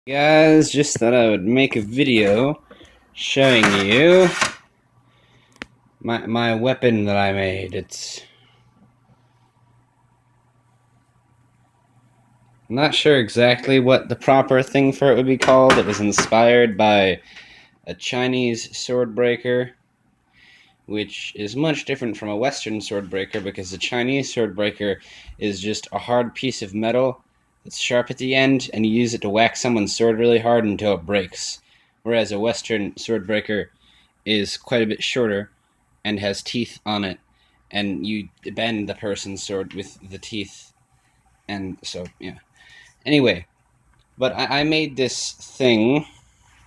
Guys, just thought I would make a video showing you my weapon that I made. I'm not sure exactly what the proper thing for it would be called. It was inspired by a Chinese sword breaker, which is much different from a Western sword breaker because the Chinese sword breaker is just a hard piece of metal that's sharp at the end, and you use it to whack someone's sword really hard until it breaks. Whereas a Western sword breaker is quite a bit shorter and has teeth on it, and you bend the person's sword with the teeth, and so yeah. Anyway, but I made this thing.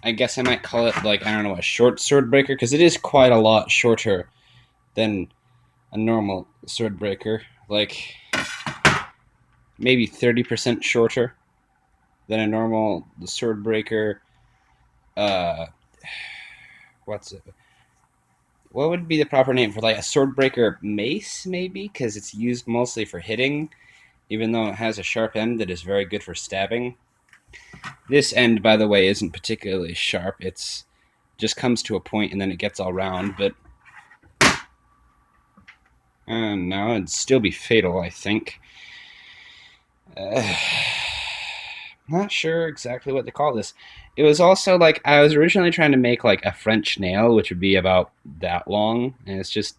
I guess I might call it, like, I don't know, a short sword breaker, because it is quite a lot shorter than a normal sword breaker. Like, maybe 30% shorter than a normal sword breaker. What's it? What would be the proper name for, like, a sword breaker mace, maybe? Because it's used mostly for hitting, even though it has a sharp end that is very good for stabbing. This end, by the way, isn't particularly sharp. It's just comes to a point and then it gets all round, but no, it'd still be fatal, I think. Not sure exactly what to call this. It was also, like, I was originally trying to make like a French nail, which would be about that long, and it's just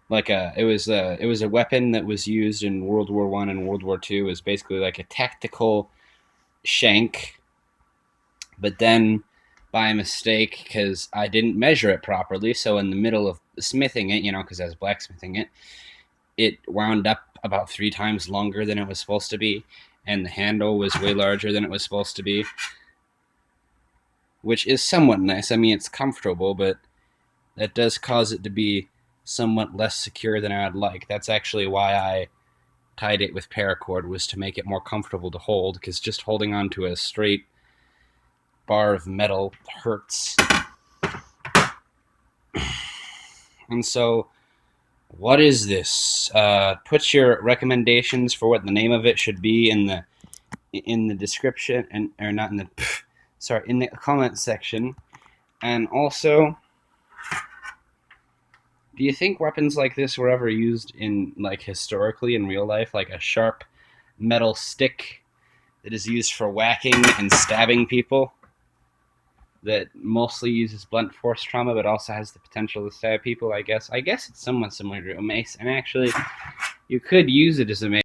like it was a weapon that was used in World War One and World War Two. It was basically like a tactical shank, but then by mistake, because I didn't measure it properly, so in the middle of smithing it, because I was blacksmithing it, it wound up about 3 times longer than it was supposed to be, and the handle was way larger than it was supposed to be, which is somewhat nice. I mean, it's comfortable, but that does cause it to be somewhat less secure than I'd like. That's actually why I tied it with paracord, was to make it more comfortable to hold, because just holding onto a straight bar of metal hurts. And so, what is this? Put your recommendations for what the name of it should be in the description, and or not in the sorry, in the comment section. And also, do you think weapons like this were ever used in, like, historically in real life, like a sharp metal stick that is used for whacking and stabbing people, that mostly uses blunt force trauma but also has the potential to stab people? I guess it's somewhat similar to a mace, and actually you could use it as a mace.